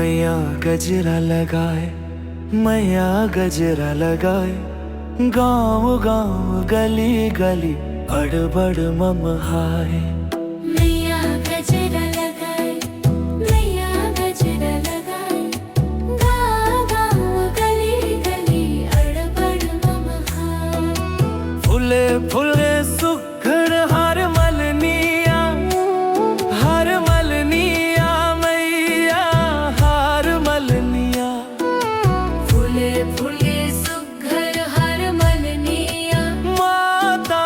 मैया गजरा लगाए, मैया गजरा लगाए। गाँव गाँव गली गली अड़बड़ ममहाए। मैया गजरा लगाए, मैया गजरा लगाए। गाँव गाँव गली गली अड़बड़ ममहाए। फूले फूले सुघड़ हर मलनिया, हर मलनिया मैया हर मलनिया। फूले फूले सुघड़ हर मलनिया। माता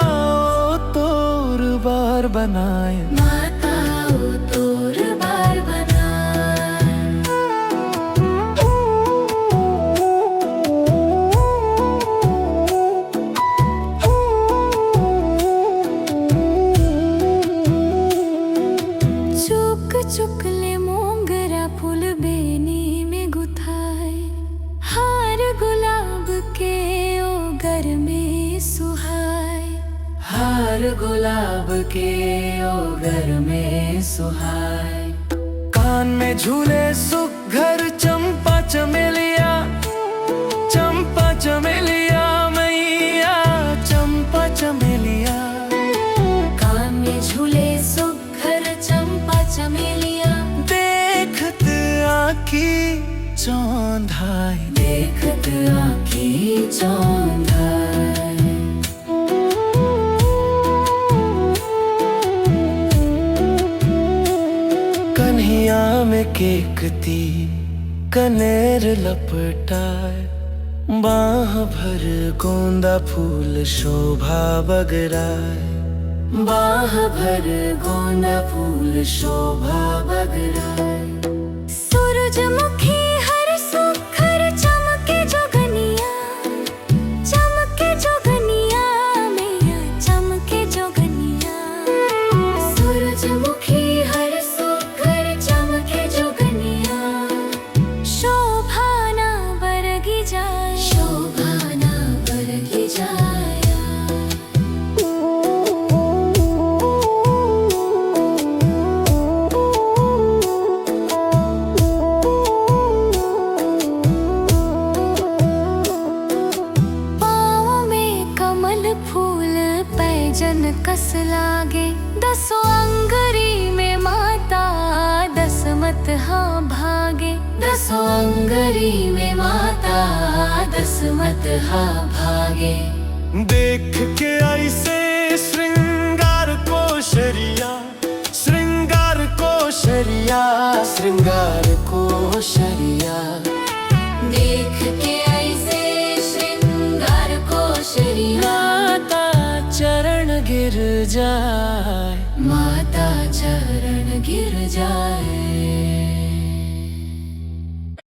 तोर बार बनाए, माता तोर बार बनाए। चुक चुकले मोंगरा फूल बेनी में गुथाए। हार गुलाब के ओगर में सुहाए। हार गुलाब के ओगर में सुहाए। कान में झूले सुघर चंपा चमेलिया, चंपा चमेलिया मैया चंपा चमेलिया। कान में झूले सुघर चंपा चमेलिया। देखत आँखी चौंधाई, देखत आँखी चौंधाए। कन्हिया में केकती कनेर लपटाए। बाह भर गोंदा फूल शोभा बगराए। बाह भर गोंदा फूल शोभा बगराए। सूरजमुखी हर सुघर चमके जोगनिया। चमके जोगनिया मैया चमके जोगनिया। सूरजमुखी हर सुघर चमके जोगनिया। शोभा ना बरगी जाए, शोभा ना बरगी जाए। फूल पैजन कस लागे। दसों अंगरी में माता दसमत हाँ भागे। दसों अंगरी में माता दसमत हाँ भागे। देख के ऐसे श्रृंगार को शरिया, श्रृंगार को शरिया, श्रृंगार को शरिया। देख के ऐसे श्रृंगार को शरिया। माता चरण गिर जाए, माता चरण गिर जाए।